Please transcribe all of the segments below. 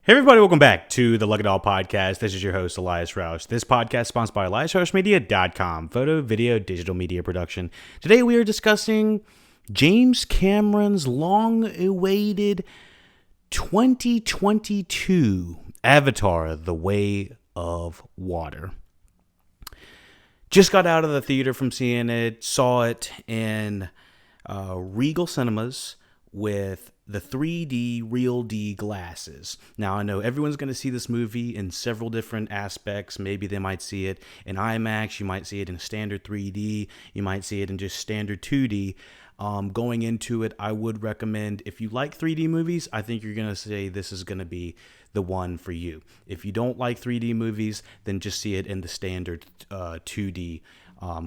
Hey everybody, welcome back to the LuckyDog podcast. This is your host, Elias Roush. This podcast is sponsored by EliasRoushMedia.com, photo, video, digital media production. Today we are discussing James Cameron's long-awaited 2022 Avatar, The Way of Water. Just got out of the theater from seeing it, saw it in Regal Cinemas with the 3D Real D glasses. Now, I know everyone's going to see this movie in several different aspects. Maybe they might see it in IMAX. You might see it in standard 3D. You might see it in just standard 2D. Going into it, I would recommend, if you like 3D movies, I think you're going to say this is going to be the one for you. If you don't like 3D movies, then just see it in the standard 2D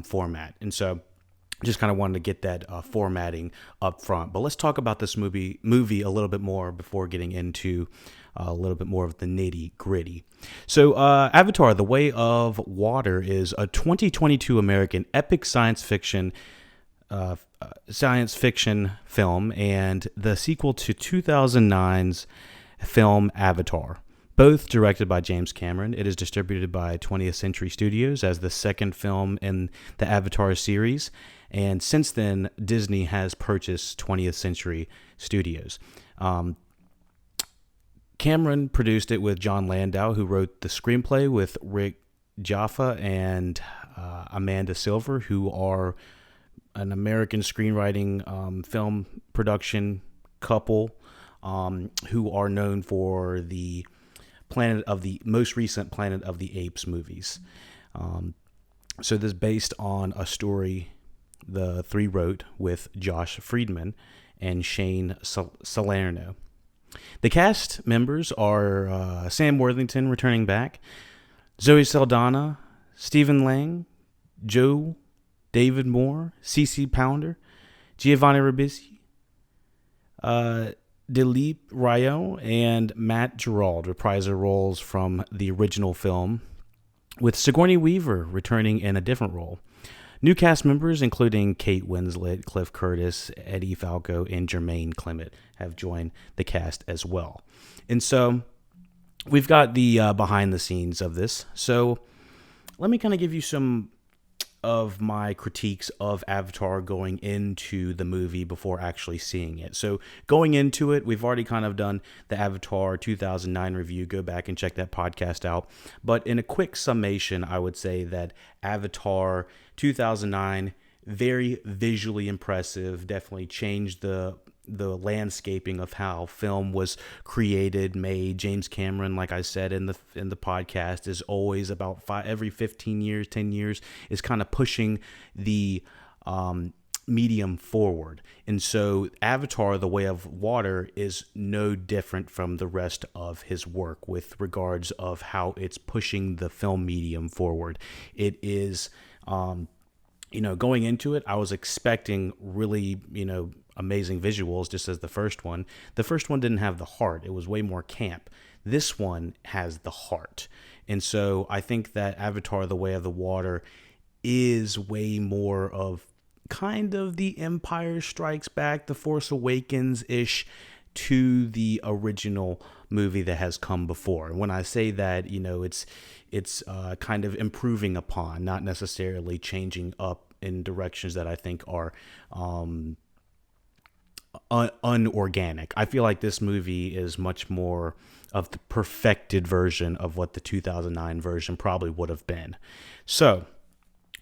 format. And so just kind of wanted to get that formatting up front. But let's talk about this movie a little bit more before getting into a little bit more of the nitty gritty. So Avatar, The Way of Water is a 2022 American epic science fiction film and the sequel to 2009's film Avatar. Both directed by James Cameron. It is distributed by 20th Century Studios as the second film in the Avatar series. And since then, Disney has purchased 20th Century Studios. Cameron produced it with John Landau, who wrote the screenplay with Rick Jaffa and Amanda Silver, who are an American screenwriting film production couple who are known for the most recent Planet of the Apes movies. So this is based on a story the three wrote with Josh Friedman and Shane Salerno. The cast members are Sam Worthington returning back, Zoe Saldana, Stephen Lang, Joe David Moore, Cece Pounder, Giovanni Ribisi, Dilip Rayo, and Matt Gerald reprise their roles from the original film, with Sigourney Weaver returning in a different role. New cast members, including Kate Winslet, Cliff Curtis, Eddie Falco, and Jermaine Clement, have joined the cast as well. And so we've got the behind the scenes of this. So let me kind of give you some of my critiques of Avatar going into the movie before actually seeing it. So going into it, we've already kind of done the Avatar 2009 review. Go back and check that podcast out. But in a quick summation, I would say that Avatar 2009, very visually impressive, definitely changed the landscaping of how film was created, made. James Cameron, like I said in the podcast, is always about every 15 years, 10 years, is kind of pushing the medium forward. And so Avatar, The Way of Water is no different from the rest of his work with regards of how it's pushing the film medium forward. It is, going into it, I was expecting really, amazing visuals, just as the first one. The first one didn't have the heart. It was way more camp. This one has the heart. And so I think that Avatar, The Way of the Water is way more of kind of the Empire Strikes Back, The Force Awakens-ish to the original movie that has come before. And when I say that, it's kind of improving upon, not necessarily changing up in directions that I think are unorganic. I feel like this movie is much more of the perfected version of what the 2009 version probably would have been. So,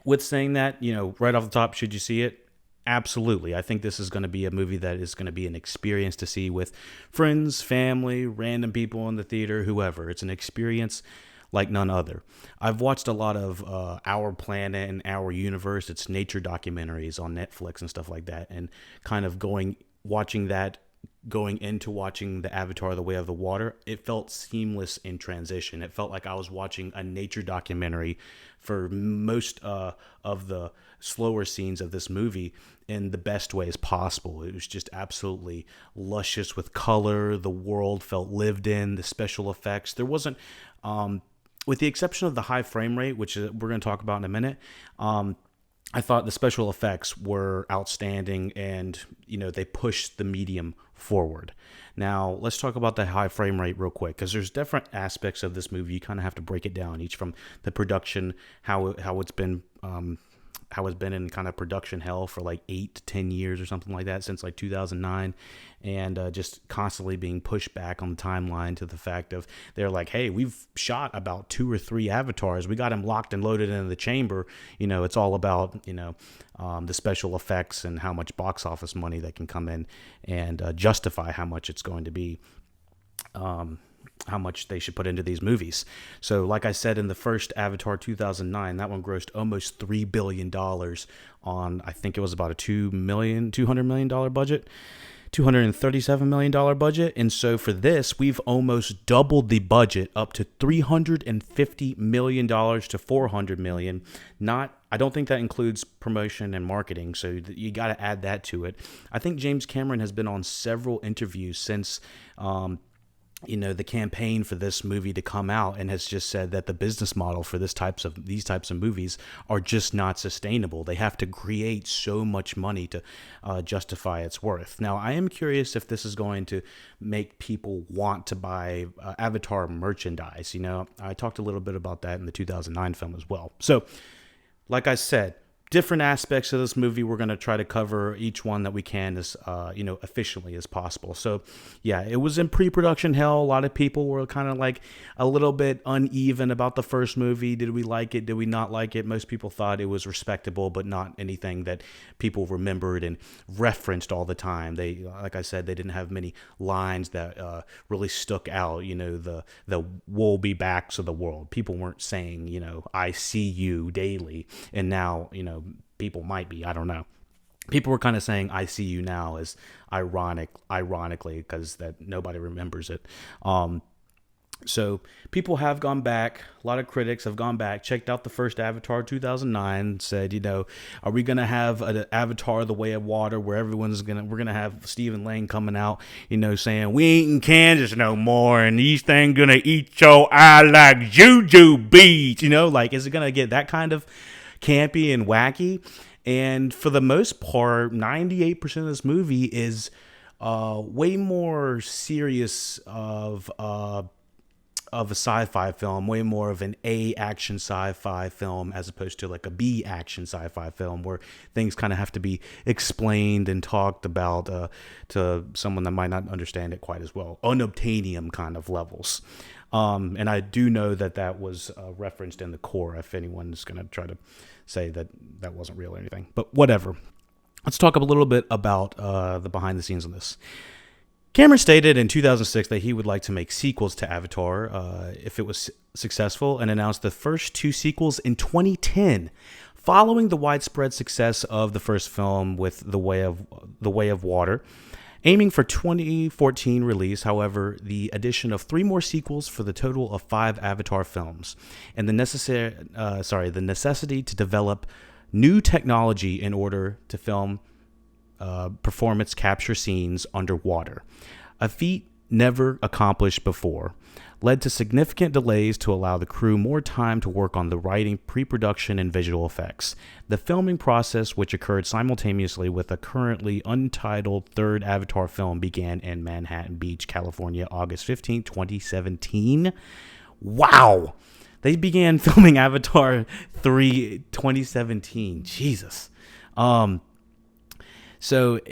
with saying that, right off the top, should you see it? Absolutely. I think this is going to be a movie that is going to be an experience to see with friends, family, random people in the theater, whoever. It's an experience like none other. I've watched a lot of Our Planet and Our Universe. It's nature documentaries on Netflix and stuff like that, and kind of watching that, going into watching the Avatar, The Way of the Water, it felt seamless in transition. It felt like I was watching a nature documentary for most of the slower scenes of this movie in the best ways possible. It was just absolutely luscious with color. The world felt lived in. The special effects. There wasn't, with the exception of the high frame rate, which we're going to talk about in a minute, I thought the special effects were outstanding, and they pushed the medium forward. Now, let's talk about the high frame rate real quick, because there's different aspects of this movie. You kind of have to break it down, each from the production, how it's been in kind of production hell for like 8 to 10 years or something like that, since like 2009, and just constantly being pushed back on the timeline to the fact of they're like, hey, we've shot about 2 or 3 avatars, we got him locked and loaded in the chamber. It's all about the special effects and how much box office money that can come in and justify how much it's going to be, how much they should put into these movies. So like I said, in the first Avatar 2009, that one grossed almost $3 billion on, I think it was about a $200 million budget, $237 million budget. And so for this, we've almost doubled the budget up to $350 million to $400 million. I don't think that includes promotion and marketing, so you got to add that to it. I think James Cameron has been on several interviews since the campaign for this movie to come out, and has just said that the business model for these types of movies are just not sustainable. They have to create so much money to justify its worth. Now, I am curious if this is going to make people want to buy Avatar merchandise. I talked a little bit about that in the 2009 film as well. So, like I said, different aspects of this movie, we're going to try to cover each one that we can as efficiently as possible. So yeah, it was in pre-production hell. A lot of people were kind of like a little bit uneven about the first movie. Did we like it? Did we not like it? Most people thought it was respectable, but not anything that people remembered and referenced all the time. They, like I said, they didn't have many lines that really stuck out. The "we'll be backs" of the world. People weren't saying, "I see you" daily, and now people might be. I don't know. People were kind of saying "I see you now" as ironically, because that nobody remembers it. So people have gone back. A lot of critics have gone back, checked out the first Avatar 2009, said, are we going to have an Avatar the Way of Water where we're going to have Stephen Lang coming out, saying, we ain't in Kansas no more and these things going to eat your eye like juju beads, is it going to get that kind of campy and wacky? And for the most part, 98% of this movie is way more serious of a sci-fi film, way more of an A action sci-fi film as opposed to like a B action sci-fi film where things kind of have to be explained and talked about to someone that might not understand it quite as well. Unobtainium kind of levels. And I do know that was referenced in the core, if anyone's going to try to say that wasn't real or anything. But whatever. Let's talk a little bit about the behind the scenes on this. Cameron stated in 2006 that he would like to make sequels to Avatar if it was successful, and announced the first 2 sequels in 2010, following the widespread success of the first film with The Way of Water. Aiming for 2014 release, however, the addition of 3 more sequels for the total of 5 Avatar films, and the necessity to develop new technology in order to film performance capture scenes underwater, a feat never accomplished before, led to significant delays to allow the crew more time to work on the writing, pre-production, and visual effects. The filming process, which occurred simultaneously with a currently untitled third Avatar film, began in Manhattan Beach, California, August 15, 2017. Wow! They began filming Avatar 3 2017. Jesus.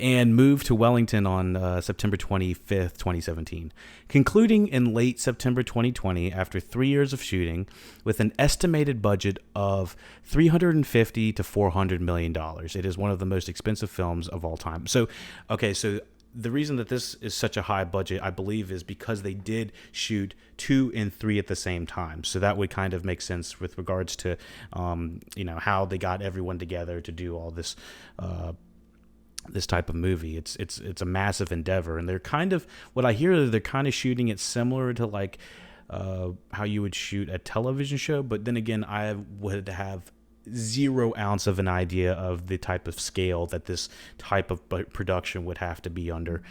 And moved to Wellington on September 25th, 2017, concluding in late September 2020 after 3 years of shooting with an estimated budget of $350 to $400 million. It is one of the most expensive films of all time. So the reason that this is such a high budget, I believe, is because they did shoot 2 and 3 at the same time. So that would kind of make sense with regards to, how they got everyone together to do all this, this type of movie. It's a massive endeavor, and they're kind of, what I hear, they're kind of shooting it similar to like how you would shoot a television show. But then again, I would have 0 ounce of an idea of the type of scale that this type of production would have to be under.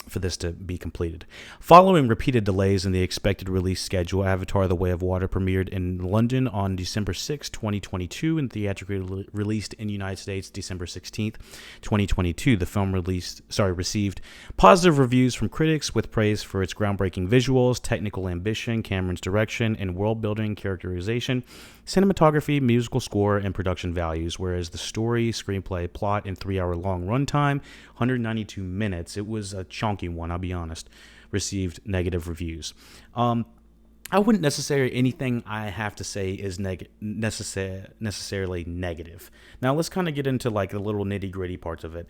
for this to be completed. Following repeated delays in the expected release schedule, Avatar: The Way of Water premiered in London on December 6, 2022, and theatrically released in the United States December 16th, 2022. The film received positive reviews from critics with praise for its groundbreaking visuals, technical ambition, Cameron's direction, and world-building characterization, cinematography, musical score, and production values, whereas the story, screenplay, plot, and 3-hour-long runtime, 192 minutes, it was a chunky one, I'll be honest, received negative reviews. I wouldn't necessarily, anything I have to say is necessarily negative. Now let's kind of get into like the little nitty gritty parts of it.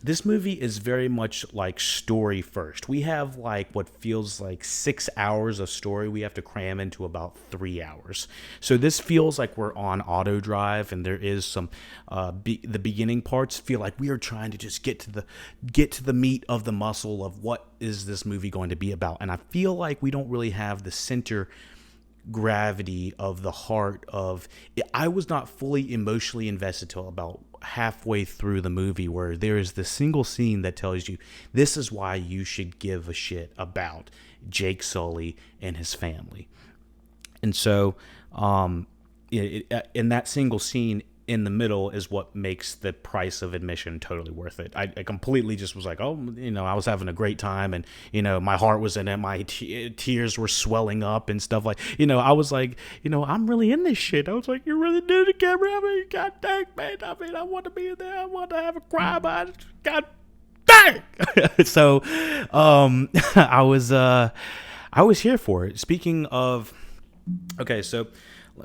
This movie is very much like story first. We have like what feels like 6 hours of story we have to cram into about 3 hours. So this feels like we're on auto drive, and there is some the beginning parts feel like we are trying to just get to the meat of the muscle of what is this movie going to be about. And I feel like we don't really have the center gravity of the heart of it. I was not fully emotionally invested till about halfway through the movie, where there is the single scene that tells you this is why you should give a shit about Jake Sully and his family. And so in that single scene in the middle is what makes the price of admission totally worth it. I completely just was like, oh, I was having a great time, and, my heart was in it. My tears were swelling up and stuff like, I was like, I'm really in this shit. I was like, you really did it, Cameron. I mean, God dang, man. I mean, I want to be there. I want to have a cry about it. God dang. So, I was here for it. Speaking of, okay, so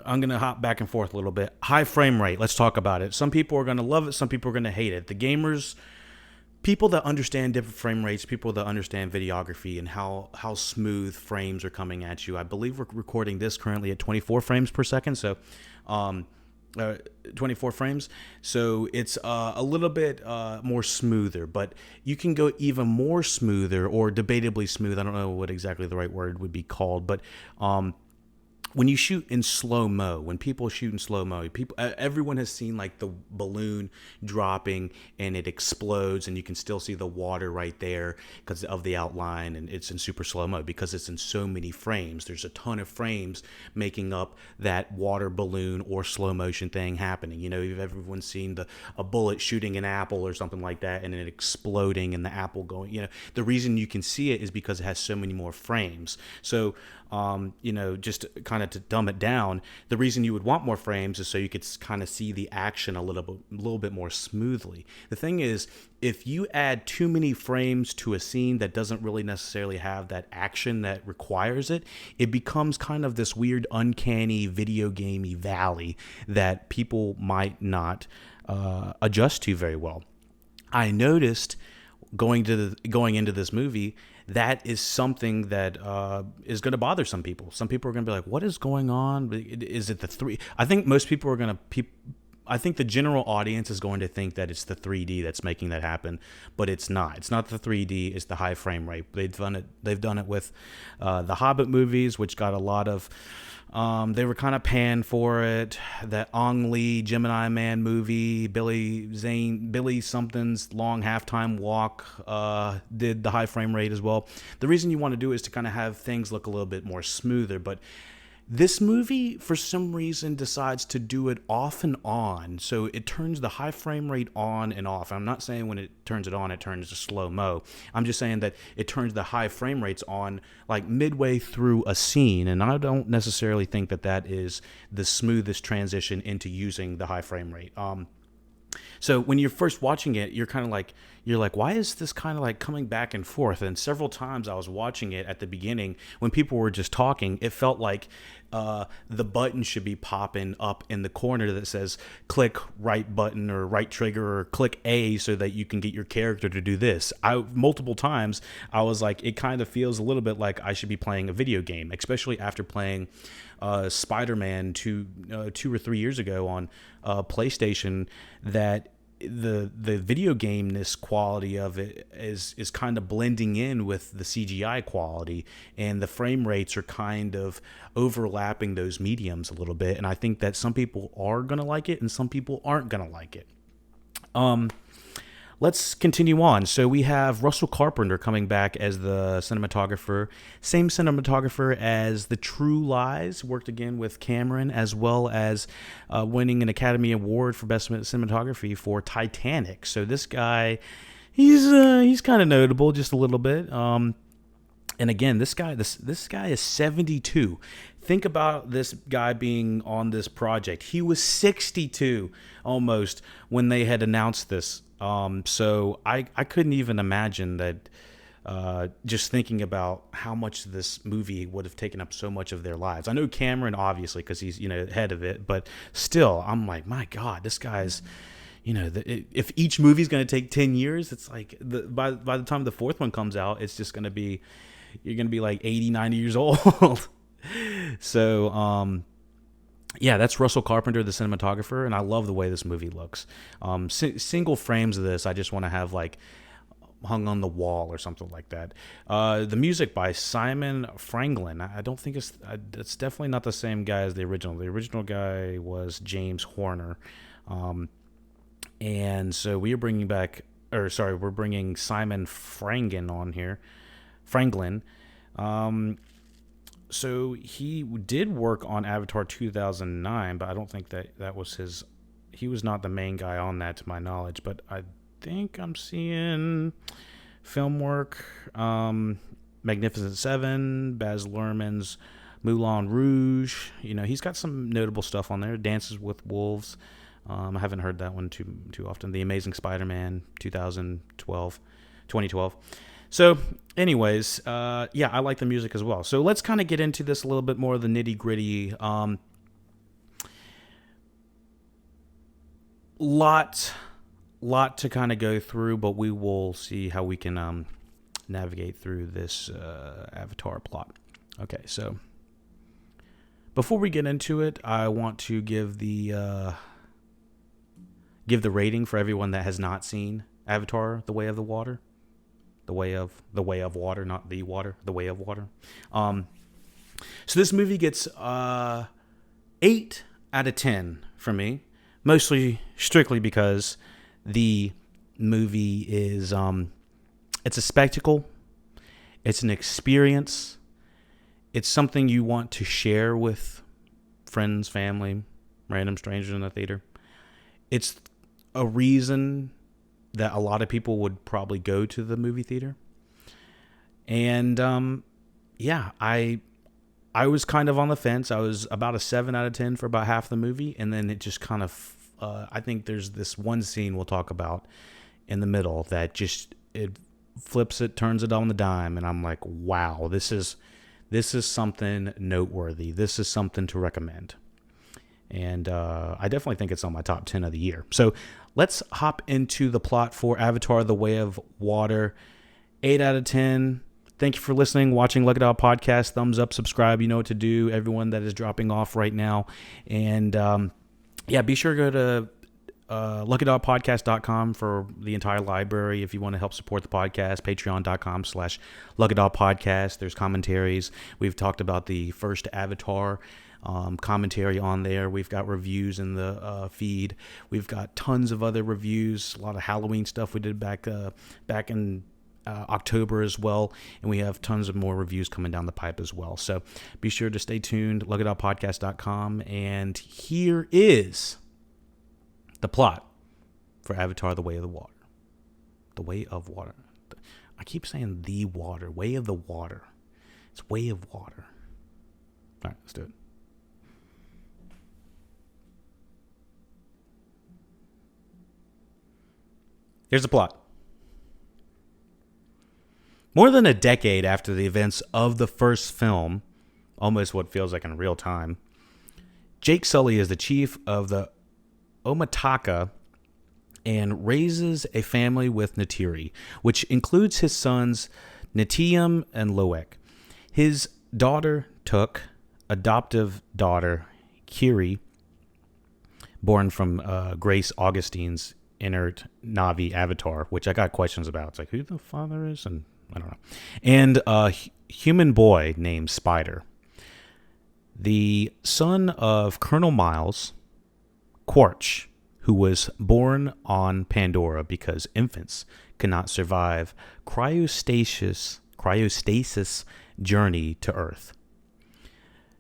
I'm going to hop back and forth a little bit. High frame rate. Let's talk about it. Some people are going to love it. Some people are going to hate it. The gamers, people that understand different frame rates, people that understand videography and how smooth frames are coming at you. I believe we're recording this currently at 24 frames per second. So, 24 frames. So it's a little bit more smoother, but you can go even more smoother or debatably smooth. I don't know what exactly the right word would be called, but, when you shoot in slow-mo, when people shoot in slow-mo, everyone has seen like the balloon dropping and it explodes, and you can still see the water right there because of the outline, and it's in super slow-mo because it's in so many frames. There's a ton of frames making up that water balloon or slow-motion thing happening. Everyone's seen a bullet shooting an apple or something like that, and it exploding and the apple going. The reason you can see it is because it has so many more frames. So, just kind of to dumb it down, the reason you would want more frames is so you could kind of see the action a little bit more smoothly. The thing is, if you add too many frames to a scene that doesn't really necessarily have that action that requires it, it becomes kind of this weird, uncanny video gamey valley that people might not adjust to very well. I noticed going into this movie, that is something that is going to bother some people. Some people are going to be like, what is going on? Is it the 3? I think most people are going to... I think the general audience is going to think that it's the 3D that's making that happen, but it's not. It's not the 3D. It's the high frame rate. They've done it with the Hobbit movies, which got a lot of... they were kind of panned for it. That Ong Lee Gemini Man movie, Billy something's Long Halftime Walk did the high frame rate as well. The reason you want to do it is to kind of have things look a little bit more smoother, but this movie, for some reason, decides to do it off and on. So it turns the high frame rate on and off. I'm not saying when it turns it on, it turns to slow-mo. I'm just saying that it turns the high frame rates on like midway through a scene. And I don't necessarily think that is the smoothest transition into using the high frame rate. So when you're first watching it, you're like, why is this kind of like coming back and forth? And several times I was watching it at the beginning when people were just talking, it felt like the button should be popping up in the corner that says click right button or right trigger or click A so that you can get your character to do this. Multiple times I was like, it kind of feels a little bit like I should be playing a video game, especially after playing Spider-Man 2 or 3 years ago on PlayStation, that the video game-ness quality of it is kind of blending in with the CGI quality, and the frame rates are kind of overlapping those mediums a little bit. And I think that some people are going to like it and some people aren't going to like it. Let's continue on. So we have Russell Carpenter coming back as the cinematographer. Same cinematographer as The True Lies. Worked again with Cameron, as well as winning an Academy Award for Best Cinematography for Titanic. So this guy, he's kind of notable, just a little bit. And again, this guy is 72. Think about this guy being on this project. He was 62 almost when they had announced this. So I couldn't even imagine that. Just thinking about how much this movie would have taken up so much of their lives. I know Cameron, obviously, because he's head of it, but still, I'm like, my God, this guy's. If each movie's going to take 10 years, it's like by the time the fourth one comes out, it's just going to be. You're going to be like 80, 90 years old. So, yeah, that's Russell Carpenter, the cinematographer, and I love the way this movie looks. Single frames of this, I just want to have like hung on the wall or something like that. The music by Simon Franklin. I don't think it's definitely not the same guy as the original. The original guy was James Horner. And so we're bringing Simon Franklin on here. Franklin. So he did work on Avatar 2009, but I don't think that was his. He was not the main guy on that, to my knowledge. But I think I'm seeing film work. Magnificent Seven, Baz Luhrmann's Moulin Rouge. He's got some notable stuff on there. Dances with Wolves. I haven't heard that one too often. The Amazing Spider-Man 2012. So, anyways, yeah, I like the music as well. So let's kind of get into this a little bit more of the nitty-gritty. Lot to kind of go through, but we will see how we can navigate through this Avatar plot. Okay, so before we get into it, I want to give the rating for everyone that has not seen Avatar: The Way of the Water. The way of water, not the water. The Way of Water. So this movie gets 8 out of 10 for me, mostly strictly because the movie is it's a spectacle, it's an experience, it's something you want to share with friends, family, random strangers in the theater. It's a reason that a lot of people would probably go to the movie theater. And yeah, I was kind of on the fence. I was about a 7 out of 10 for about half the movie, and then it just kind of I think there's this one scene we'll talk about in the middle that just it flips it, turns it on the dime, and I'm like, wow, this is something noteworthy. This is something to recommend. And I definitely think it's on my top 10 of the year. So let's hop into the plot for Avatar: The Way of Water. 8 out of 10. Thank you for listening, watching LuckyDog Podcast. Thumbs up, subscribe. You know what to do. Everyone that is dropping off right now. And yeah, be sure to go to LuckyDogPodcast.com for the entire library if you want to help support the podcast. Patreon.com/LuckyDogPodcast. There's commentaries. We've talked about the first Avatar commentary on there. We've got reviews in the feed. We've got tons of other reviews, a lot of Halloween stuff we did back in October as well, and we have tons of more reviews coming down the pipe as well. So be sure to stay tuned, LuckyDogPodcast.com, and here is the plot for Avatar: The Way of the Water. The Way of Water. I keep saying the water. Way of the Water. It's Way of Water. All right, let's do it. Here's the plot. More than a decade after the events of the first film, almost what feels like in real time, Jake Sully is the chief of the Omataka and raises a family with Neytiri, which includes his sons Nitium and Loek. His daughter Tuk, adoptive daughter Kiri, born from Grace Augustine's inert Na'vi avatar, which I got questions about. It's like, who the father is? And I don't know. And a human boy named Spider. The son of Colonel Miles, Quarch, who was born on Pandora because infants cannot survive cryostasis journey to Earth.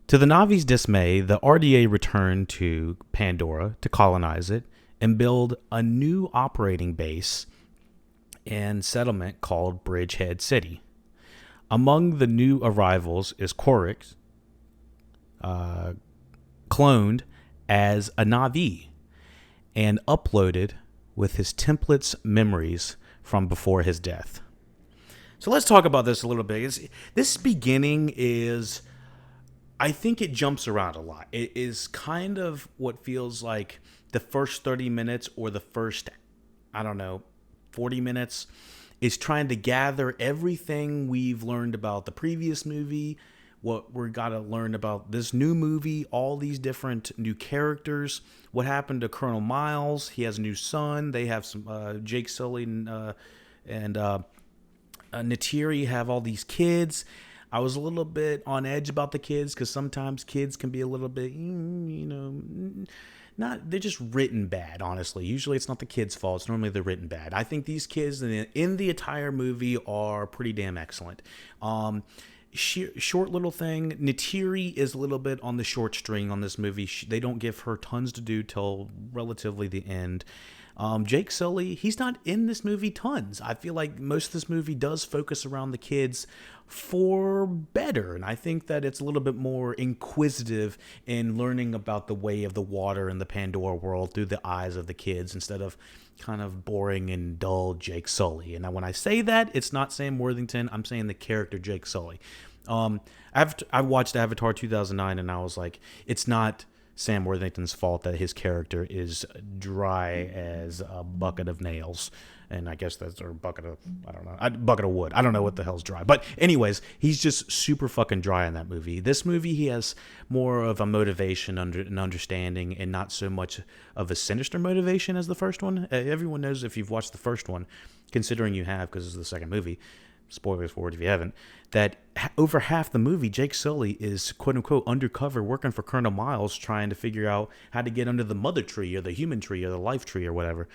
To the Na'vi's dismay, the RDA returned to Pandora to colonize it and build a new operating base and settlement called Bridgehead City. Among the new arrivals is Korik, cloned as a Na'vi and uploaded with his template's memories from before his death. So let's talk about this a little bit. This beginning is, I think it jumps around a lot. It is kind of what feels like the first 30 minutes or the first, 40 minutes is trying to gather everything we've learned about the previous movie, what we're got to learn about this new movie, all these different new characters, what happened to Colonel Miles. He has a new son. They have some, Jake Sully and Neytiri have all these kids. I was a little bit on edge about the kids because sometimes kids can be a little bit, they're just written bad, honestly. Usually it's not the kids' fault. It's normally they're written bad. I think these kids in the entire movie are pretty damn excellent. Short little thing. Neytiri is a little bit on the short string on this movie. They don't give her tons to do till relatively the end. Jake Sully, he's not in this movie tons. I feel like most of this movie does focus around the kids for better, and I think that it's a little bit more inquisitive in learning about the way of the water and the Pandora world through the eyes of the kids instead of kind of boring and dull Jake Sully. And when I say that, it's not Sam Worthington. I'm saying the character Jake Sully. I watched Avatar 2009, and I was like, it's not Sam Worthington's fault that his character is dry as a bucket of nails. And I guess that's a bucket of wood. I don't know what the hell's dry. But anyways, he's just super fucking dry in that movie. This movie, he has more of a motivation and understanding and not so much of a sinister motivation as the first one. Everyone knows if you've watched the first one, considering you have because it's the second movie, spoilers forward if you haven't, that over half the movie, Jake Sully is quote-unquote undercover working for Colonel Miles trying to figure out how to get under the mother tree or the human tree or the life tree or whatever.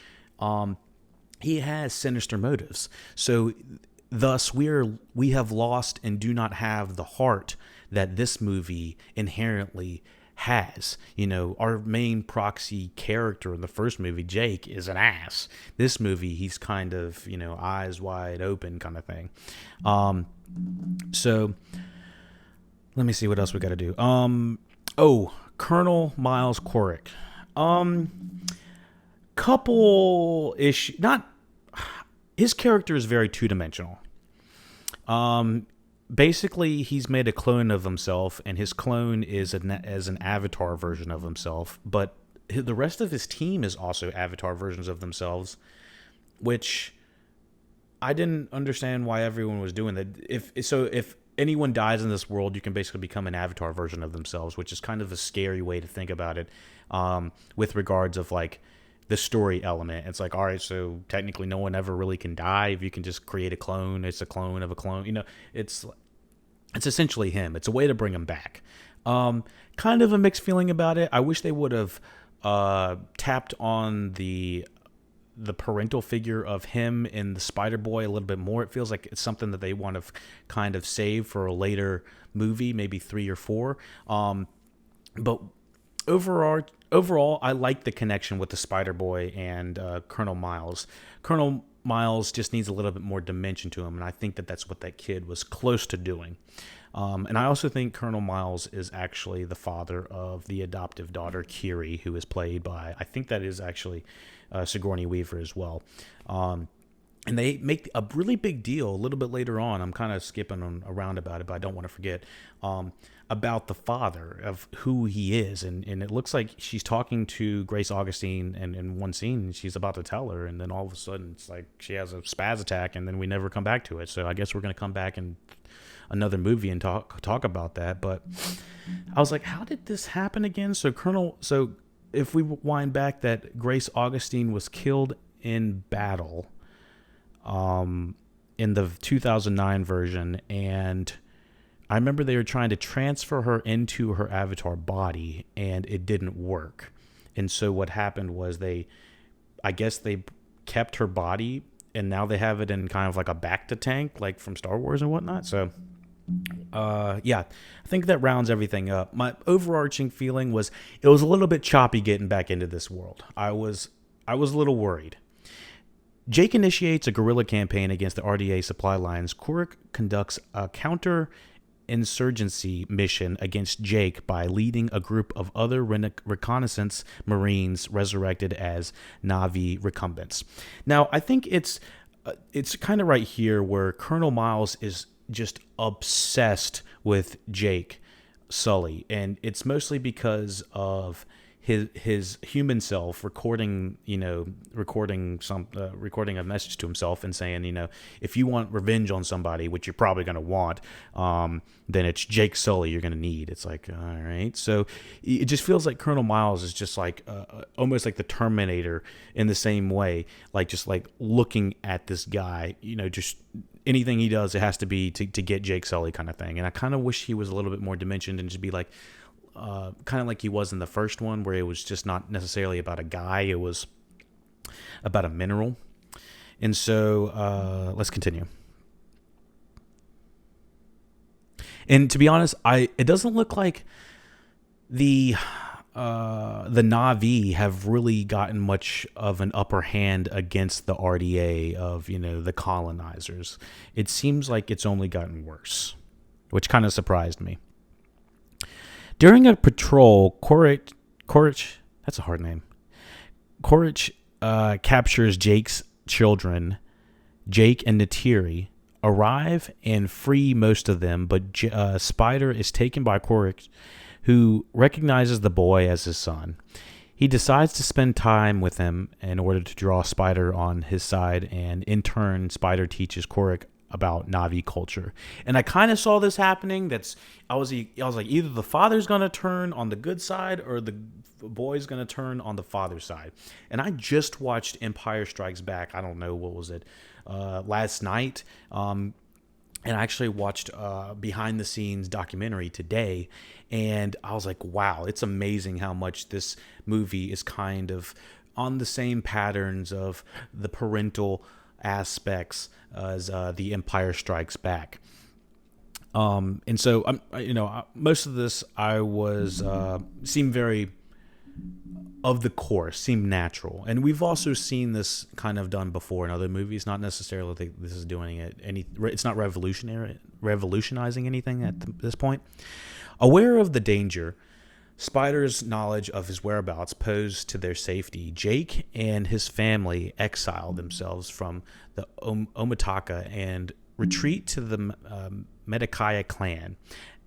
He has sinister motives. So thus we have lost and do not have the heart that this movie inherently has. Our main proxy character in the first movie, Jake, is an ass. This movie, he's kind of, eyes wide open kind of thing. So let me see what else we got to do. Colonel Miles Korik. Couple issue, not his character is very two-dimensional. Basically, he's made a clone of himself, and his clone is an avatar version of himself. But the rest of his team is also avatar versions of themselves, which I didn't understand why everyone was doing that. If anyone dies in this world, you can basically become an avatar version of themselves, which is kind of a scary way to think about it. With regards of like the story element, it's like, all right, so technically no one ever really can die if you can just create a clone. It's a clone of a clone. It's essentially him. It's a way to bring him back. Kind of a mixed feeling about it. I wish they would have tapped on the parental figure of him in the Spider-Boy a little bit more. It feels like it's something that they want to kind of save for a later movie, maybe 3 or 4. But overall, I like the connection with the Spider-Boy and Colonel Miles. Colonel Miles just needs a little bit more dimension to him, and I think that that's what that kid was close to doing. And I also think Colonel Miles is actually the father of the adoptive daughter, Kiri, who is played by, I think that is actually Sigourney Weaver as well. And they make a really big deal a little bit later on. I'm kind of skipping around about it, but I don't want to forget, about the father of who he is. And it looks like she's talking to Grace Augustine in one scene, and she's about to tell her, and then all of a sudden it's like she has a spaz attack, and then we never come back to it. So I guess we're going to come back in another movie and talk about that. But I was like, how did this happen again? So if we wind back, that Grace Augustine was killed in battle in the 2009 version, and I remember they were trying to transfer her into her avatar body, and it didn't work. And so what happened was I guess they kept her body, and now they have it in kind of like a Bacta tank, like from Star Wars and whatnot. So, yeah, I think that rounds everything up. My overarching feeling was it was a little bit choppy getting back into this world. I was a little worried. Jake initiates a guerrilla campaign against the RDA supply lines. Korik conducts a counter-insurgency mission against Jake by leading a group of other reconnaissance Marines resurrected as Na'vi recumbents. Now, I think it's kind of right here where Colonel Miles is just obsessed with Jake Sully, and it's mostly because of his human self recording a message to himself and saying, if you want revenge on somebody, which you're probably going to want, then it's Jake Sully you're going to need. It's like, all right. So it just feels like Colonel Miles is just like almost like the Terminator in the same way, like just like looking at this guy, just anything he does, it has to be to get Jake Sully kind of thing. And I kind of wish he was a little bit more dimensioned and just be like, kind of like he was in the first one, where it was just not necessarily about a guy, it was about a mineral. And so let's continue. And to be honest, it doesn't look like the Na'vi have really gotten much of an upper hand against the RDA of the colonizers. It seems like it's only gotten worse, which kind of surprised me. During a patrol, Korik, that's a hard name. Korik captures Jake's children. Jake and Natiri arrive and free most of them, but Spider is taken by Korik, who recognizes the boy as his son. He decides to spend time with him in order to draw Spider on his side, and in turn, Spider teaches Korik about Na'vi culture. And I kind of saw this happening. I was like, either the father's going to turn on the good side or the boy's going to turn on the father's side. And I just watched Empire Strikes Back. I don't know, what was it, last night. And I actually watched behind the scenes documentary today. And I was like, wow, it's amazing how much this movie is kind of on the same patterns of the parental aspects as The Empire Strikes Back. And so most of this I was seemed very of the course, seemed natural, and we've also seen this kind of done before in other movies. Not necessarily that this is doing it it's not revolutionizing anything at this point. Aware of the danger, Spider's knowledge of his whereabouts posed to their safety, Jake and his family exile themselves from the Omataka and retreat to the Medakaya clan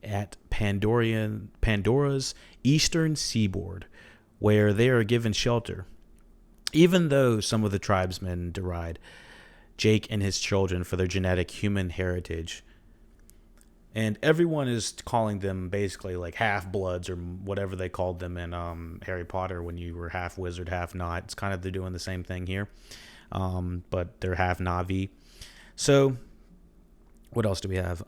at Pandora's eastern seaboard, where they are given shelter. Even though some of the tribesmen deride Jake and his children for their genetic human heritage, and everyone is calling them basically like half-bloods or whatever they called them in Harry Potter when you were half wizard, half not. It's kind of, they're doing the same thing here, but they're half Na'vi. So what else do we have?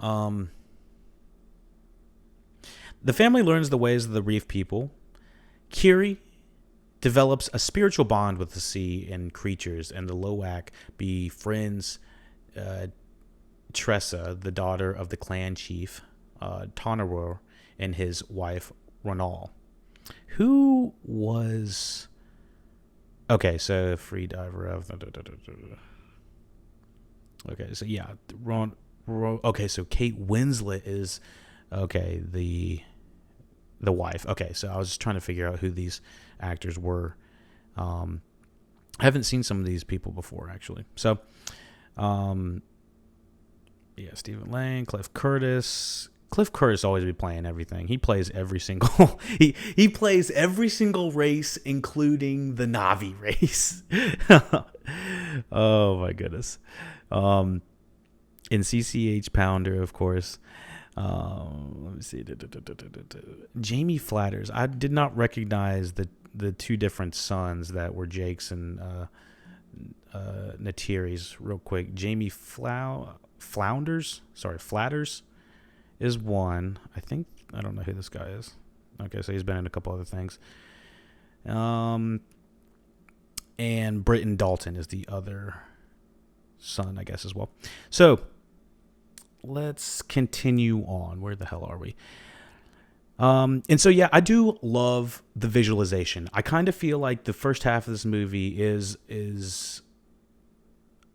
The family learns the ways of the reef people. Kiri develops a spiritual bond with the sea and creatures, and the Loak befriends Tressa, the daughter of the clan chief, Tonaror, and his wife, Ronal. Who was... Okay, so free diver of... Okay, so yeah, okay, so Kate Winslet is... Okay, the wife. Okay, so I was just trying to figure out who these actors were. I haven't seen some of these people before, actually. So, yeah, Stephen Lang, Cliff Curtis. Cliff Curtis always be playing everything. He plays every single he plays every single race, including the Na'vi race. Oh my goodness. And CCH Pounder, of course. Let me see. Jamie Flatters. I did not recognize the two different sons that were Jake's and Natiri's real quick. Jamie Flatters is one. I don't know who this guy is. Okay, so he's been in a couple other things. And Britton Dalton is the other son, I guess, as well. So let's continue on. Where the hell are we? And so, yeah, I do love the visualization. I kind of feel like the first half of this movie is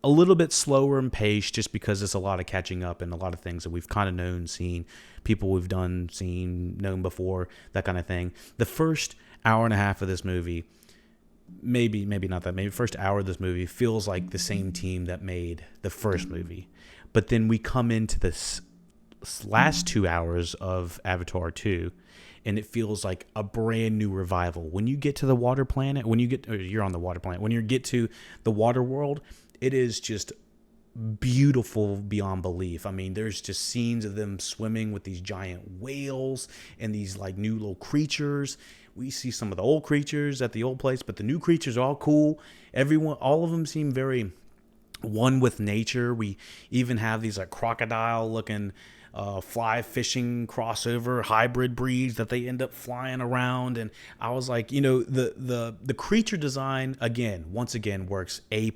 a little bit slower in pace just because it's a lot of catching up and a lot of things that we've kind of known, seen, people we've seen, known before, that kind of thing. The first hour and a half of this movie, maybe not that, maybe first hour of this movie feels like the same team that made the first movie. But then we come into this last 2 hours of Avatar 2, and it feels like a brand new revival. When you get to the water planet, you're on the water planet, when you get to the water world, it is just beautiful beyond belief. I mean, there's just scenes of them swimming with these giant whales and these like new little creatures. We see some of the old creatures at the old place, but the new creatures are all cool. All of them seem very one with nature. We even have these like crocodile looking fly fishing crossover hybrid breeds that they end up flying around. And I was like, the creature design once again works A+.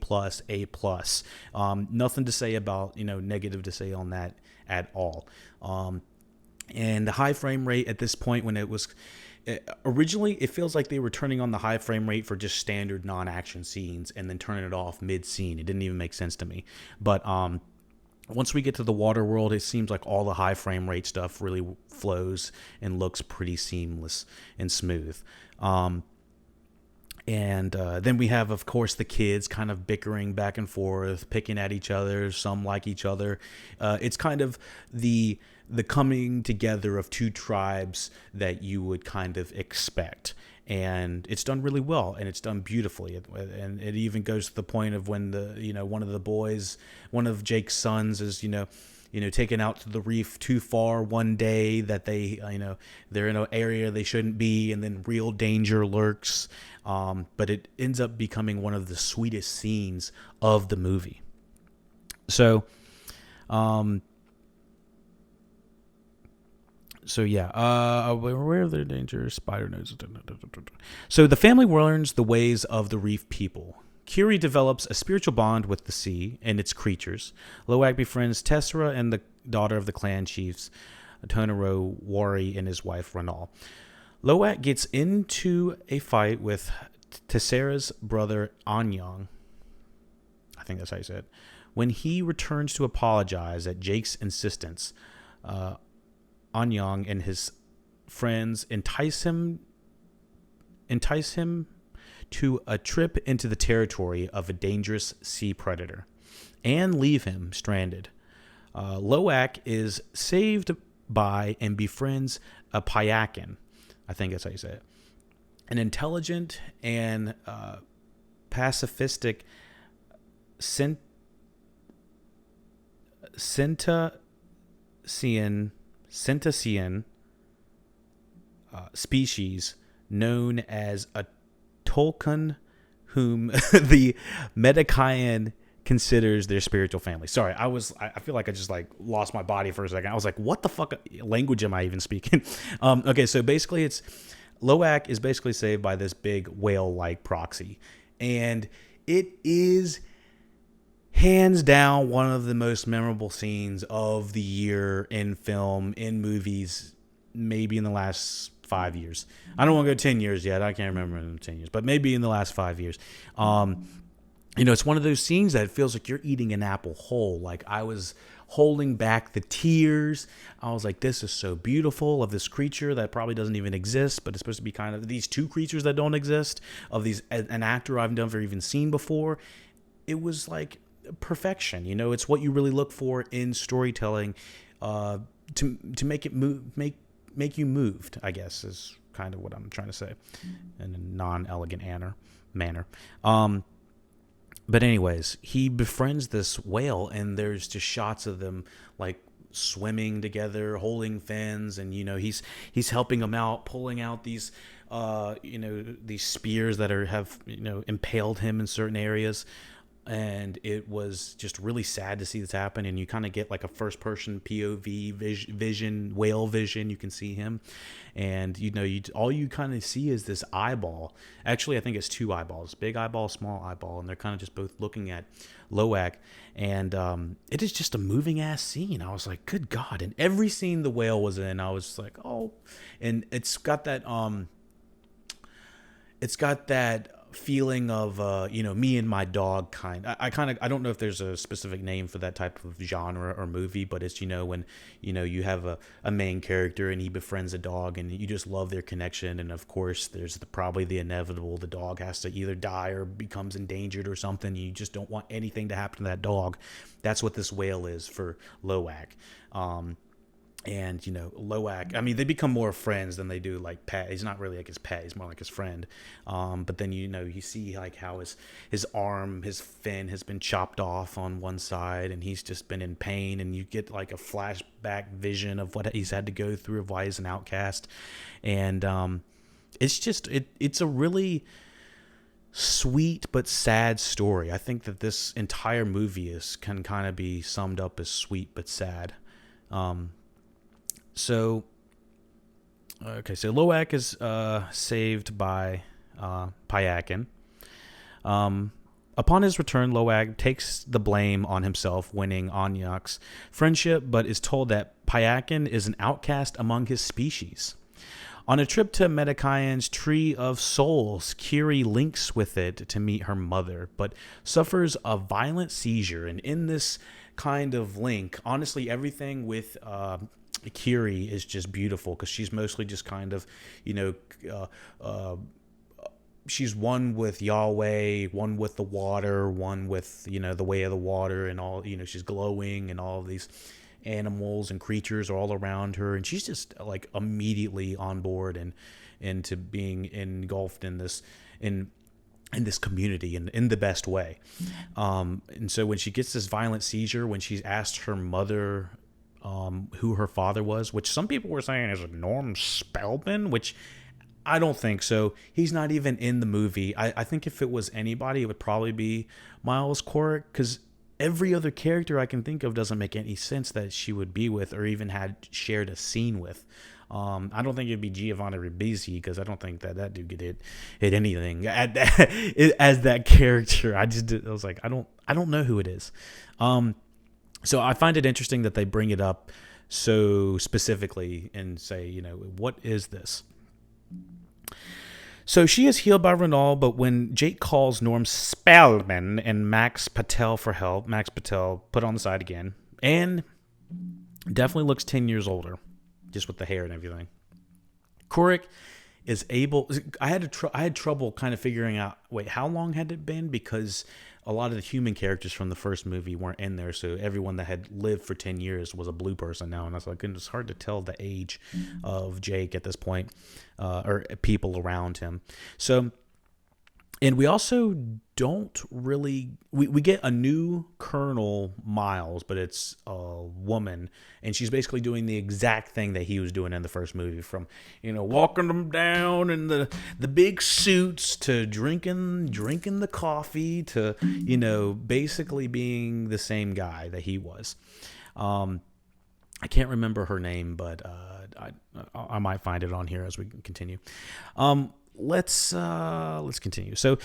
Nothing to say about, negative to say on that at all. And the high frame rate at this point, when it was originally, it feels like they were turning on the high frame rate for just standard non-action scenes and then turning it off mid-scene. It didn't even make sense to me. But once we get to the water world, it seems like all the high frame rate stuff really flows and looks pretty seamless and smooth. And then we have, of course, the kids kind of bickering back and forth, picking at each other. Some like each other. It's kind of the coming together of two tribes that you would kind of expect. And it's done really well, and it's done beautifully. And it even goes to the point of when one of the boys, one of Jake's sons, is taken out to the reef too far one day, that they they're in an area they shouldn't be, and then real danger lurks. But it ends up becoming one of the sweetest scenes of the movie. So, where are the dangers? Spider nose. So the family learns the ways of the reef people. Kiri develops a spiritual bond with the sea and its creatures. Loak befriends Tessera and the daughter of the clan chiefs, Tonaro Wari and his wife Ranal. Loak gets into a fight with Tessera's brother Anyang. I think that's how you say it. When he returns to apologize at Jake's insistence, Anyang and his friends entice him to a trip into the territory of a dangerous sea predator and leave him stranded. Loak is saved by and befriends a Payakan. I think that's how you say it. An intelligent and pacifistic Centacean species known as a Tolkien, whom the Medikayan considers their spiritual family. Sorry, I feel like I just like lost my body for a second. I was like, what the fuck language am I even speaking? Okay, so basically Loak is basically saved by this big whale-like proxy. And it is hands down one of the most memorable scenes of the year in film, in movies, maybe in the last 5 years. I don't want to go 10 years yet. I can't remember in 10 years, but maybe in the last 5 years. It's one of those scenes that it feels like you're eating an apple whole. Like, I was holding back the tears. I was like, this is so beautiful, of this creature that probably doesn't even exist, but it's supposed to be kind of these two creatures that don't exist, of an actor I've never even seen before. It was like perfection. It's what you really look for in storytelling, to make it make you moved, I guess, is kind of what I'm trying to say in a non-elegant manner. But anyways, he befriends this whale, and there's just shots of them like swimming together, holding fins, and he's helping them out, pulling out these these spears that have impaled him in certain areas. and it was just really sad to see this happen. And you kind of get like a first person POV vision, whale vision. You can see him, and all you kind of see is this eyeball. Actually, I think it's two eyeballs, big eyeball, small eyeball, and they're kind of just both looking at Loak. And it is just a moving ass scene. I was like, good God. And every scene the whale was in, I was like, oh. And it's got that feeling of me and my dog kind. I don't know if there's a specific name for that type of genre or movie, but it's when you have a main character and he befriends a dog and you just love their connection, and of course there's probably the inevitable, the dog has to either die or becomes endangered or something. You just don't want anything to happen to that dog. That's what this whale is for Loak. And Loak, I mean, they become more friends than they do like pet. He's not really like his pet, he's more like his friend. But then you see like how his arm, his fin has been chopped off on one side, and he's just been in pain, and you get like a flashback vision of what he's had to go through, of why he's an outcast. And it's a really sweet but sad story. I think that this entire movie can kind of be summed up as sweet but sad. So Loak is saved by Payakin. Upon his return, Loak takes the blame on himself, winning Anyak's friendship, but is told that Payakin is an outcast among his species. On a trip to Medikayan's Tree of Souls, Kiri links with it to meet her mother, but suffers a violent seizure. And in this kind of link, honestly, everything with Kiri is just beautiful, because she's mostly just kind of, she's one with Yahweh, one with the water, one with, the way of the water, and all, she's glowing, and all of these animals and creatures are all around her, and she's just like immediately on board and into being engulfed in this community in the best way. And so when she gets this violent seizure, when she's asked her mother who her father was, which some people were saying is Norm Spellman, which I don't think so. He's not even in the movie. I think if it was anybody, it would probably be Miles Corrick, because every other character I can think of doesn't make any sense that she would be with or even had shared a scene with. I don't think it'd be Giovanni Ribisi, because I don't think that dude could hit anything as that character. I was like, I don't know who it is. So I find it interesting that they bring it up so specifically and say, what is this? So she is healed by Renal, but when Jake calls Norm Spellman and Max Patel for help, Max Patel put on the side again, and definitely looks 10 years older, just with the hair and everything. Corrick is able. I had trouble kind of figuring out, wait, how long had it been? Because a lot of the human characters from the first movie weren't in there, so everyone that had lived for 10 years was a blue person now, and I was like, it's hard to tell the age of Jake at this point, or people around him. So, and we also don't really, we get a new Colonel Miles, but it's a woman, and she's basically doing the exact thing that he was doing in the first movie, from, walking them down in the big suits, to drinking the coffee, to, basically being the same guy that he was. I can't remember her name, but I might find it on here as we continue. Let's continue. So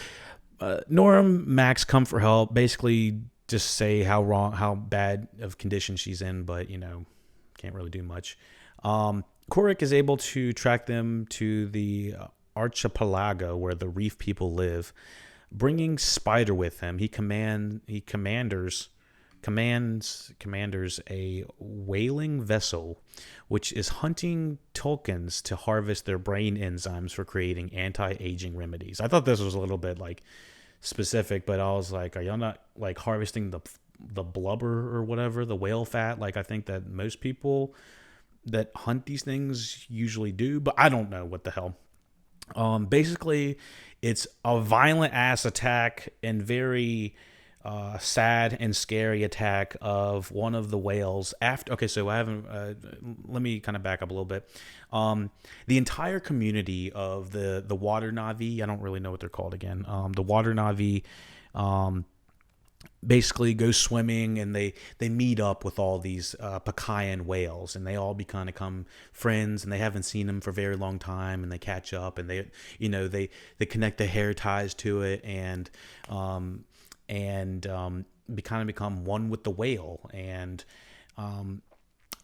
Norm, Max come for help, basically just say how bad of condition she's in, but can't really do much. Corrick is able to track them to the archipelago where the reef people live, bringing Spider with him. He commands a whaling vessel, which is hunting Tulkins to harvest their brain enzymes for creating anti-aging remedies. I thought this was a little bit like specific, but I was like, are y'all not like harvesting the blubber or whatever, the whale fat? Like, I think that most people that hunt these things usually do, but I don't know what the hell. Basically, it's a violent ass attack and very sad and scary attack of one of the whales. So I haven't. Let me kind of back up a little bit. The entire community of the water Navi, I don't really know what they're called again. The water Navi, basically go swimming, and they meet up with all these Pikayan whales, and they all become friends, and they haven't seen them for a very long time, and they catch up, and they connect the hair ties to it, and become one with the whale. And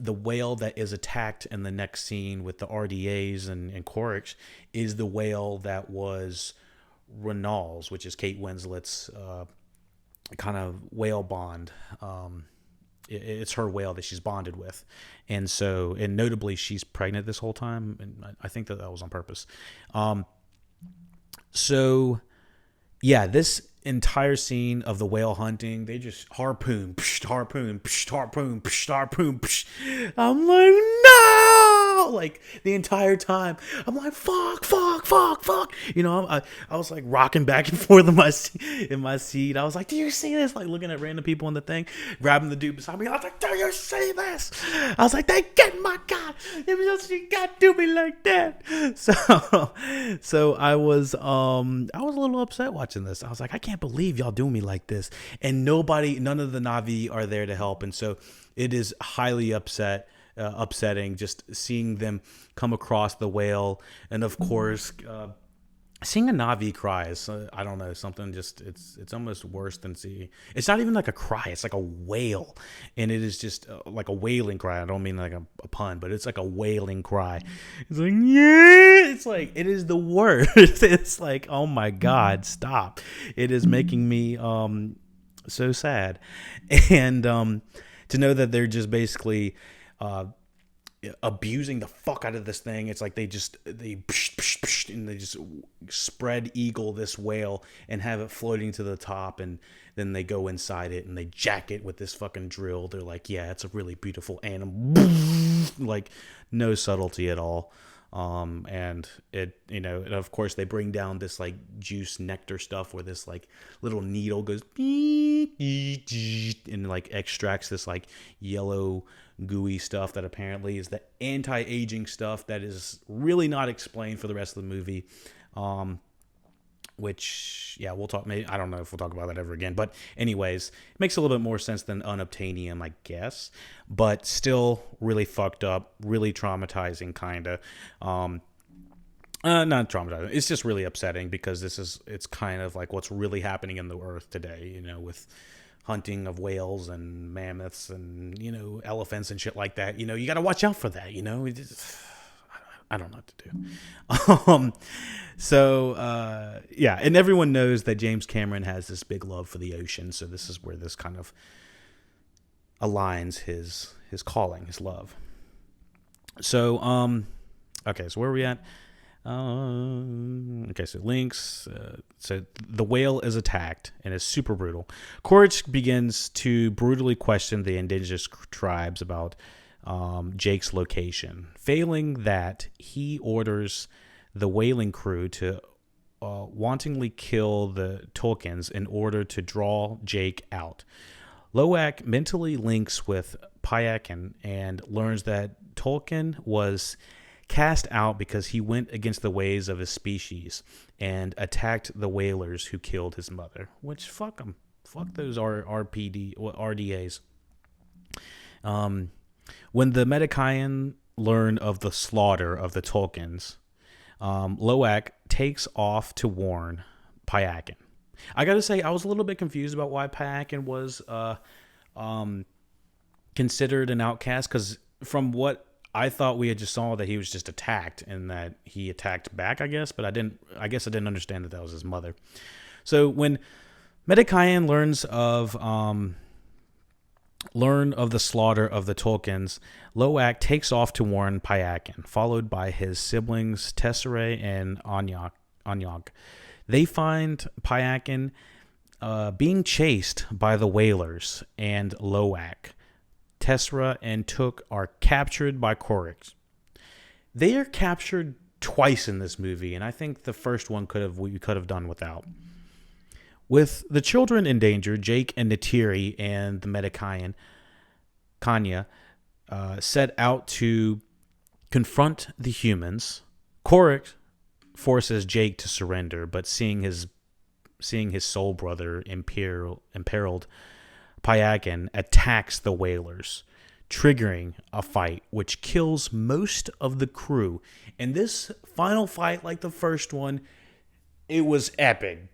the whale that is attacked in the next scene with the RDAs and Corix is the whale that was Renal's, which is Kate Winslet's kind of whale bond. It's her whale that she's bonded with, and notably she's pregnant this whole time, and I think that was on purpose. So yeah, this entire scene of the whale hunting, they just harpoon, psh, harpoon, psh, harpoon, psh, harpoon, psh. I'm like, no! Like the entire time, I'm like, fuck. I was like rocking back and forth in my seat. I was like, do you see this? Like looking at random people on the thing, grabbing the dude beside me. I was like, do you see this? I was like, they get my God. You got to do me like that. So I was a little upset watching this. I was like, I can't believe y'all do me like this, and none of the Na'vi are there to help, and so it is highly upsetting just seeing them come across the whale, and of course seeing a Na'vi cry is I don't know, something just it's almost worse than seeing. It's not even like a cry, it's like a wail, and it is just like a wailing cry. I don't mean like a pun, but it's like a wailing cry. It's like, yeah, it's like, it is the worst. It's like, oh my God, stop. It is making me so sad. And to know that they're just basically abusing the fuck out of this thing. It's like they and they just spread eagle this whale and have it floating to the top, and then they go inside it and they jack it with this fucking drill. They're like, yeah, it's a really beautiful animal. Like no subtlety at all. And it, and of course they bring down this like juice nectar stuff where this like little needle goes and like extracts this like yellow gooey stuff that apparently is the anti-aging stuff that is really not explained for the rest of the movie. Which, yeah, we'll talk. Maybe, I don't know if we'll talk about that ever again. But anyways, it makes a little bit more sense than unobtainium, I guess. But still really fucked up, really traumatizing, kind of. Not traumatizing. It's just really upsetting because it's kind of like what's really happening in the earth today, with hunting of whales and mammoths and, elephants and shit like that. You got to watch out for that, I don't know what to do. Yeah, and everyone knows that James Cameron has this big love for the ocean, so this is where this kind of aligns his calling, his love. So, okay, so where are we at? Okay, so links. So the whale is attacked and is super brutal. Quaritch begins to brutally question the indigenous tribes about Jake's location. Failing that, he orders the whaling crew to wantonly kill the Tolkiens in order to draw Jake out. Loak mentally links with Payakan and learns that Tolkien was cast out because he went against the ways of his species and attacked the whalers who killed his mother. Which, fuck them. Fuck those RDAs. When the Medicaean learn of the slaughter of the Tolkiens, Loak takes off to warn Payakan. I gotta say, I was a little bit confused about why Payakan was considered an outcast, because from what I thought, we had just saw that he was just attacked and that he attacked back, I guess, but I guess I didn't understand that was his mother. So when Medicaean learn of the slaughter of the Tolkiens, Loak takes off to warn Payakan, followed by his siblings Tesserae and Anyog. They find Payakan being chased by the whalers, and Loak, Tessera, and Took are captured by Corix. They are captured twice in this movie, and I think the first one we could have done without. With the children in danger, Jake and Neytiri and the Medicaean, Kanya, set out to confront the humans. Corix forces Jake to surrender, but seeing his seeing his soul brother imperiled, Payakan attacks the whalers, triggering a fight which kills most of the crew. And this final fight, like the first one, it was epic.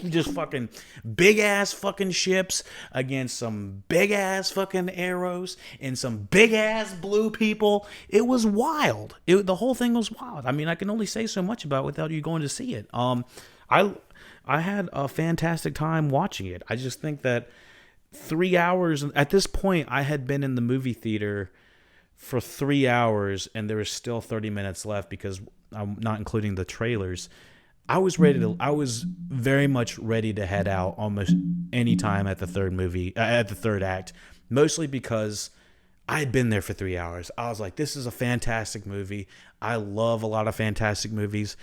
Just fucking big ass fucking ships against some big ass fucking arrows and some big ass blue people. It was wild. The whole thing was wild. I mean, I can only say so much about it without you going to see it. I had a fantastic time watching it. I just think that 3 hours at this point, I had been in the movie theater for 3 hours and there was still 30 minutes left because I'm not including the trailers. I was very much ready to head out almost any time at the third act, mostly because I had been there for 3 hours. I was like, this is a fantastic movie. I love a lot of fantastic movies.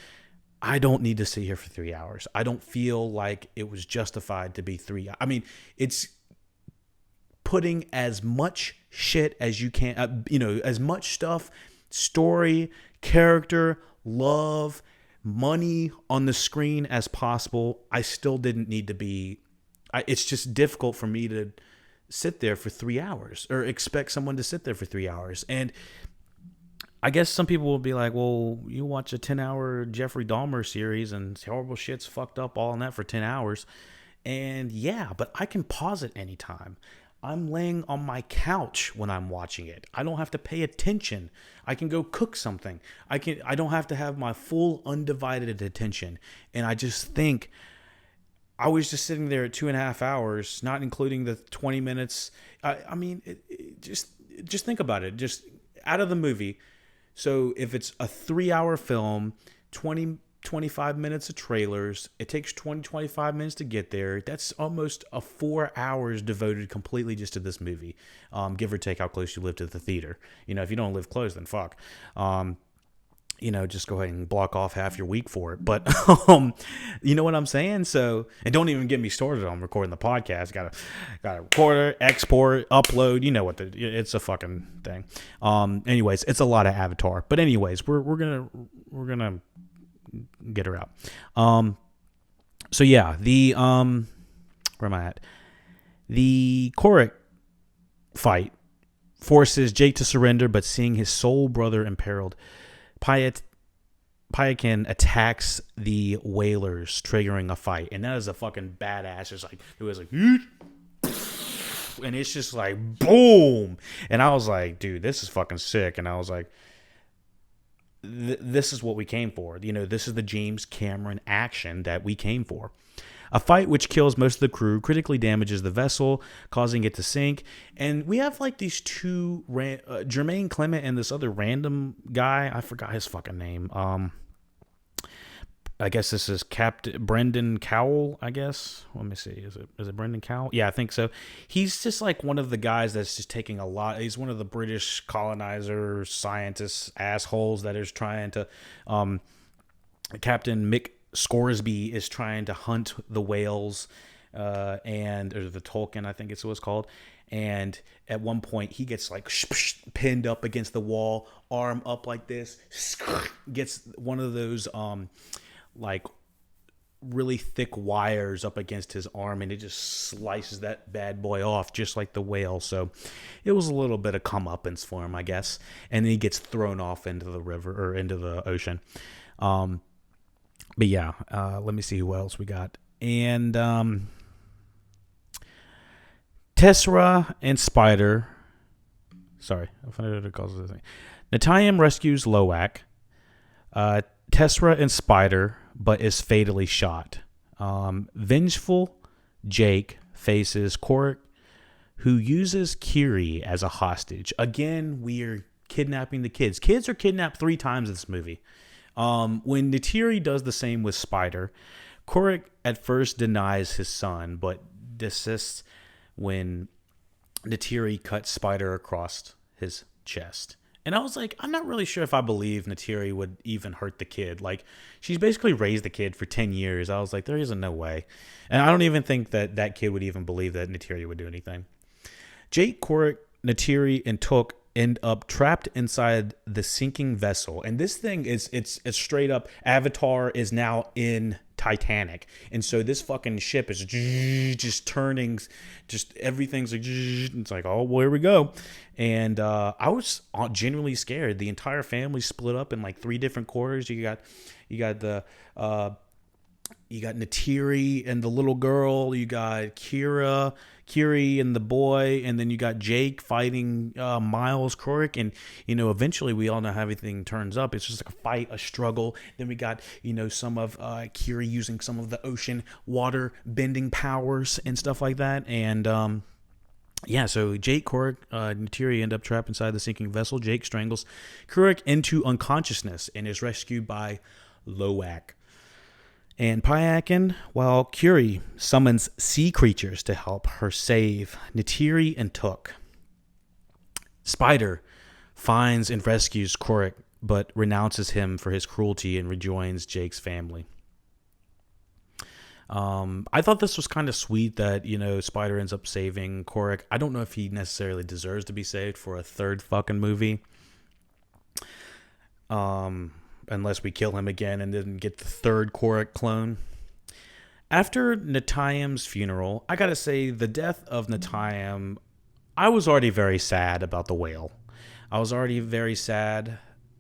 I don't need to sit here for 3 hours. I don't feel like it was justified to be 3 hours. I mean, it's putting as much shit as you can, as much stuff, story, character, love, money on the screen as possible. I still didn't need to be. It's just difficult for me to sit there for 3 hours or expect someone to sit there for 3 hours. And I guess some people will be like, well, you watch a 10-hour Jeffrey Dahmer series and horrible shit's fucked up all in that for 10 hours. And yeah, but I can pause it anytime. I'm laying on my couch when I'm watching it. I don't have to pay attention. I can go cook something. I don't have to have my full undivided attention. And I just think I was just sitting there at 2.5 hours, not including the 20 minutes. Just think about it. Just out of the movie. So if it's a 3-hour film, 25 minutes of trailers, it takes 25 minutes to get there. That's almost a 4 hours devoted completely just to this movie, give or take how close you live to the theater. If you don't live close, then fuck. Just go ahead and block off half your week for it. But you know what I'm saying? So, and don't even get me started on recording the podcast. Gotta record, export, upload. You know what? It's a fucking thing. Anyways, it's a lot of Avatar. But anyways, we're gonna get her out. So yeah, where am I at? The Korok fight forces Jake to surrender, but seeing his soul brother imperiled, Payakan attacks the whalers, triggering a fight. And that is a fucking badass. It was like, and it's just like boom. And I was like, dude, this is fucking sick. And I was like, this is what we came for. This is the James Cameron action that we came for. A fight which kills most of the crew, critically damages the vessel, causing it to sink. And we have like these two, Jermaine Clement and this other random guy. I forgot his fucking name. I guess this is Captain Brendan Cowell, I guess. Let me see. Is it Brendan Cowell? Yeah, I think so. He's just like one of the guys that's just taking a lot. He's one of the British colonizer scientists assholes that is trying to Captain Mick Scoresby is trying to hunt the whales or the Tolkien, I think it's what it's called. And at one point he gets like pinned up against the wall, arm up like this, gets one of those like really thick wires up against his arm, and it just slices that bad boy off just like the whale. So it was a little bit of comeuppance for him, I guess. And then he gets thrown off into the river or into the ocean. But yeah, let me see who else we got. And Tessera and Spider. Sorry, I found out the cause of this thing. Natayam rescues Loak. Tessera and Spider, but is fatally shot. Vengeful Jake faces Korok, who uses Kiri as a hostage. Again, we're kidnapping the kids. Kids are kidnapped 3 times in this movie. When Neytiri does the same with Spider, Korok at first denies his son, but desists when Neytiri cuts Spider across his chest. And I was like, I'm not really sure if I believe Neytiri would even hurt the kid. Like, she's basically raised the kid for 10 years. I was like, there isn't no way. And I don't even think that kid would even believe that Neytiri would do anything. Jake, Korok, Neytiri, and Took end up trapped inside the sinking vessel. And this thing it's straight up, Avatar is now in Titanic. And so this fucking ship is just turning, just everything's like, it's like, oh, well, here we go. And I was genuinely scared. The entire family split up in like 3 different quarters. You got Neytiri and the little girl. You got Kiri and the boy, and then you got Jake fighting Miles Korik, and eventually we all know how everything turns up. It's just like a fight, a struggle. Then we got some of Kiri using some of the ocean water bending powers and stuff like that, and so Jake, Korik, Neytiri end up trapped inside the sinking vessel. Jake strangles Korik into unconsciousness and is rescued by Loak and Pyakin, while Kiri summons sea creatures to help her save Neytiri and Took. Spider finds and rescues Korik, but renounces him for his cruelty and rejoins Jake's family. I thought this was kind of sweet that, Spider ends up saving Korik. I don't know if he necessarily deserves to be saved for a 3rd fucking movie. Unless we kill him again and then get the 3rd Korik clone. After Natayam's funeral, I gotta say, the death of Natayam, I was already very sad about the whale. I was already very sad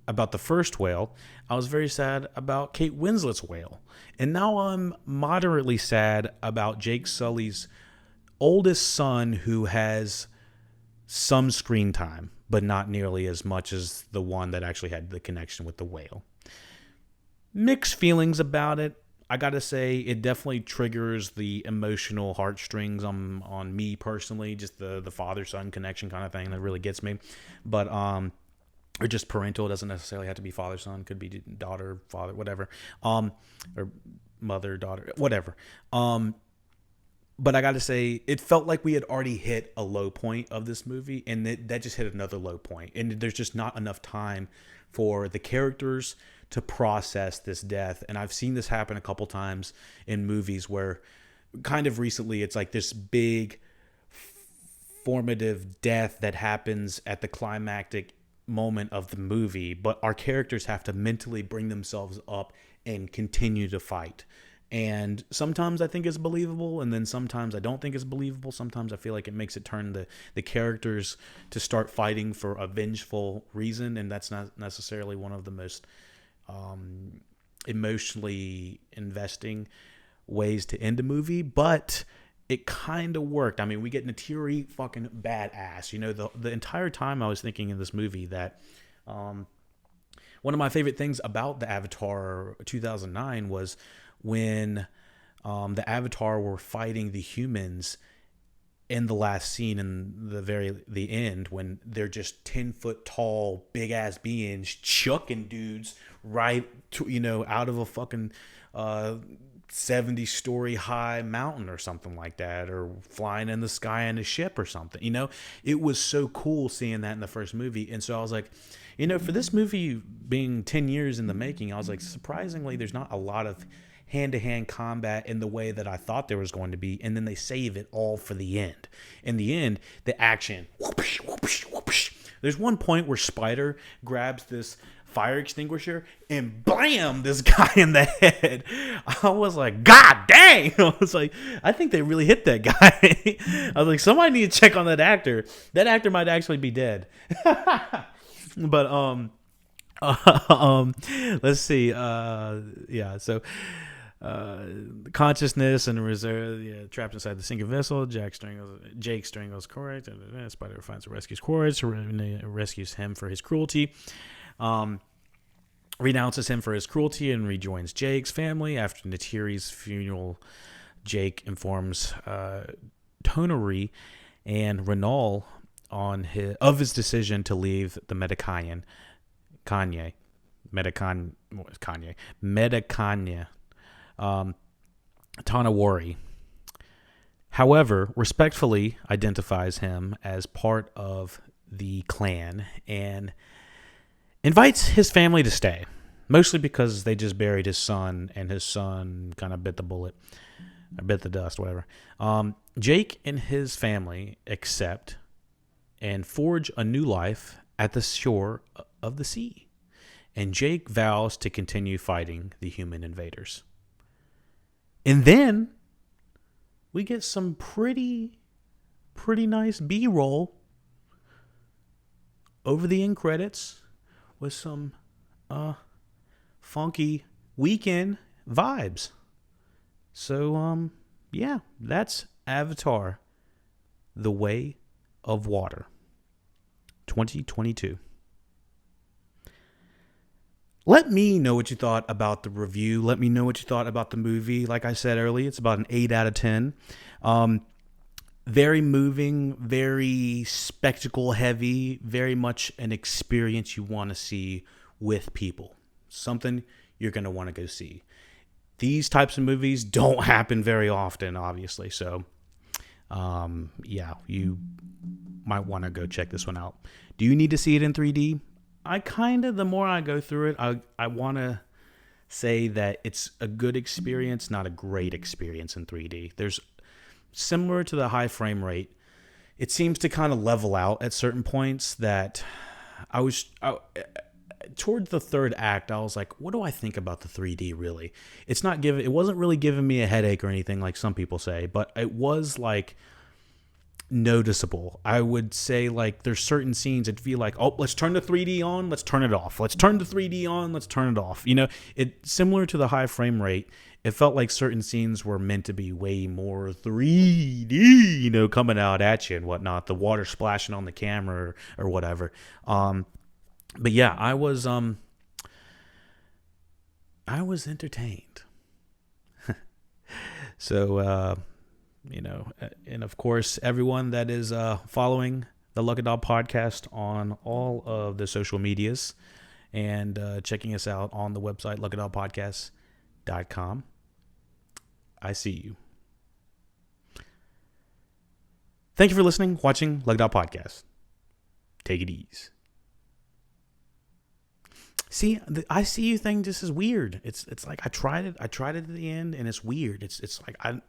about the first whale. I was very sad about Kate Winslet's whale. And now I'm moderately sad about Jake Sully's oldest son, who has some screen time, but not nearly as much as the one that actually had the connection with the whale. Mixed feelings about it. I gotta say, it definitely triggers the emotional heartstrings on me personally, just the father-son connection kind of thing that really gets me. But or just parental, it doesn't necessarily have to be father-son, could be daughter, father, whatever. Or mother, daughter, whatever. But I gotta say, it felt like we had already hit a low point of this movie, and that just hit another low point. And there's just not enough time for the characters to process this death. And I've seen this happen a couple times in movies where kind of recently it's like this big formative death that happens at the climactic moment of the movie, but our characters have to mentally bring themselves up and continue to fight. And sometimes I think it's believable, and then sometimes I don't think it's believable. Sometimes I feel like it makes it turn the characters to start fighting for a vengeful reason, and that's not necessarily one of the most emotionally investing ways to end a movie, but it kind of worked. I mean, we get Neytiri fucking badass. The entire time I was thinking in this movie that one of my favorite things about the Avatar 2009 was when the Avatar were fighting the humans in the last scene in the end, when they're just 10-foot tall, big ass beings chucking dudes right to, out of a fucking 70-story high mountain or something like that, or flying in the sky in a ship or something. It was so cool seeing that in the first movie. And so I was like, for this movie being 10 years in the making, I was like, surprisingly, there's not a lot of hand-to-hand combat in the way that I thought there was going to be, and then they save it all for the end. In the end, the action, whoopsh, whoopsh, whoopsh. There's one point where Spider grabs this fire extinguisher and blam, this guy in the head. I was like, God dang! I was like, I think they really hit that guy. I was like, somebody need to check on that actor. That actor might actually be dead. But let's see. So consciousness and reserve, trapped inside the sinking vessel. Jake strangles Korik. Spider finds and rescues Korik, rescues him for his cruelty. Renounces him for his cruelty and rejoins Jake's family. After Neytiri's funeral, Jake informs Tonari and Renal of his decision to leave the Medicania. Tanawari. However, respectfully identifies him as part of the clan and invites his family to stay, mostly because they just buried his son, and his son kind of bit the bullet, or bit the dust, whatever. Jake and his family accept and forge a new life at the shore of the sea, and Jake vows to continue fighting the human invaders. And then we get some pretty nice B-roll over the end credits with some funky weekend vibes. So yeah, that's Avatar: The Way of Water 2022. Let me know what you thought about the review. Let me know what you thought about the movie. Like I said earlier, it's about an 8 out of 10. Very moving, very spectacle heavy, very much an experience you want to see with people. Something you're going to want to go see. These types of movies don't happen very often, obviously. So, yeah, you might want to go check this one out. Do you need to see it in 3D? The more I go through it, I want to say that it's a good experience, not a great experience in 3D. There's similar to the high frame rate. It seems to kind of level out at certain points that towards the third act, I was like, what do I think about the 3D really? It wasn't really giving me a headache or anything like some people say, but it was like noticeable. I would say like there's certain scenes that feel like, oh, let's turn the 3D on, let's turn it off. Let's turn the 3D on, let's turn it off. It similar to the high frame rate. It felt like certain scenes were meant to be way more 3D, coming out at you and whatnot. The water splashing on the camera or whatever. But yeah, I was entertained. So, and of course, everyone that is following the LuckyDog podcast on all of the social medias and checking us out on the website, LuckyDogPodcast.com. I see you. Thank you for listening, watching LuckyDog Podcast. Take it easy. See, the I see you thing just is weird. It's like I tried it at the end, and it's weird. It's like I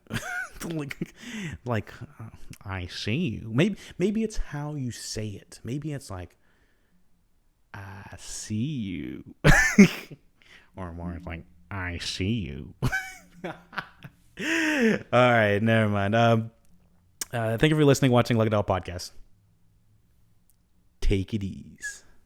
I see you. Maybe it's how you say it. Maybe it's like I see you, or more it's like I see you. All right, never mind. Thank you for listening, watching LuckyDog Podcast. Take it easy.